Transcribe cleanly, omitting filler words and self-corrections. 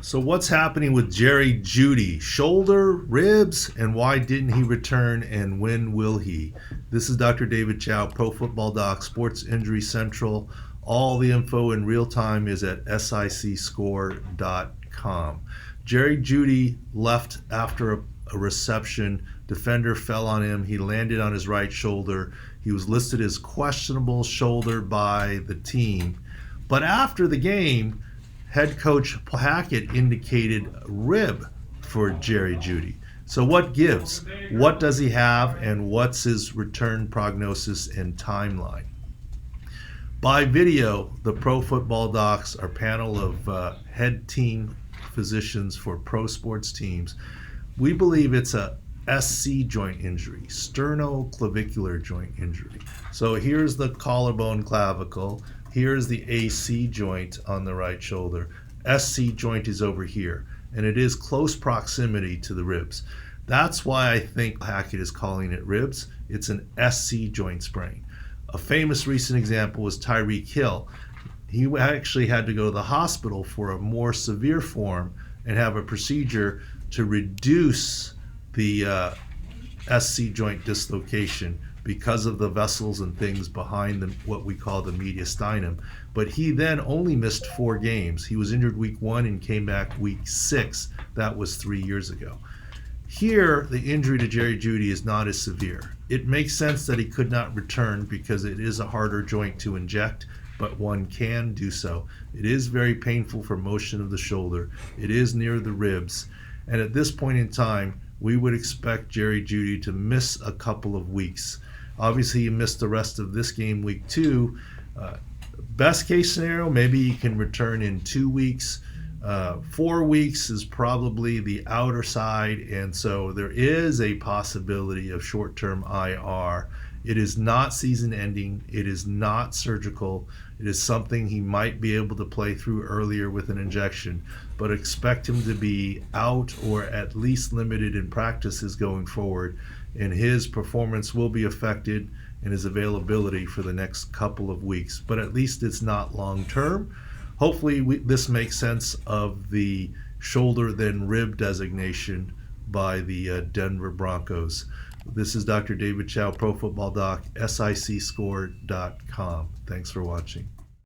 So what's happening with Jerry Jeudy? Shoulder, ribs, and why didn't he return, and when will he? This is Dr. David Chao, Pro Football Doc, Sports Injury Central. All the info in real time is at sicscore.com. Jerry Jeudy left after a reception. Defender fell on him. He landed on his right shoulder. He was listed as questionable shoulder by the team. But after the game, head coach Hackett indicated rib for Jerry Jeudy. So what gives? What does he have, and what's his return prognosis and timeline? By video, the Pro Football Docs, our panel of head team physicians for pro sports teams, we believe it's a SC joint injury, sternoclavicular joint injury. So here's the collarbone clavicle. Here's the AC joint on the right shoulder. SC joint is over here, and it is close proximity to the ribs. That's why I think Hackett is calling it ribs. It's an SC joint sprain. A famous recent example was Tyreek Hill. He actually had to go to the hospital for a more severe form and have a procedure to reduce the SC joint dislocation because of the vessels and things behind what we call the mediastinum. But he then only missed 4 games. He was injured week 1 and came back week 6. That was 3 years ago. Here, the injury to Jerry Jeudy is not as severe. It makes sense that he could not return because it is a harder joint to inject, but one can do so. It is very painful for motion of the shoulder. It is near the ribs. And at this point in time, we would expect Jerry Jeudy to miss a couple of weeks. Obviously, he missed the rest of this game, week 2. Best case scenario, maybe he can return in 2 weeks. 4 weeks is probably the outer side, and so there is a possibility of short-term IR. It is not season-ending. It is not surgical. It is something he might be able to play through earlier with an injection, but expect him to be out or at least limited in practices going forward, and his performance will be affected and his availability for the next couple of weeks. But at least it's not long-term. Hopefully this makes sense of the shoulder then rib designation by the Denver Broncos. This is Dr. David Chao, Pro Football Doc, sicscore.com. Thanks for watching.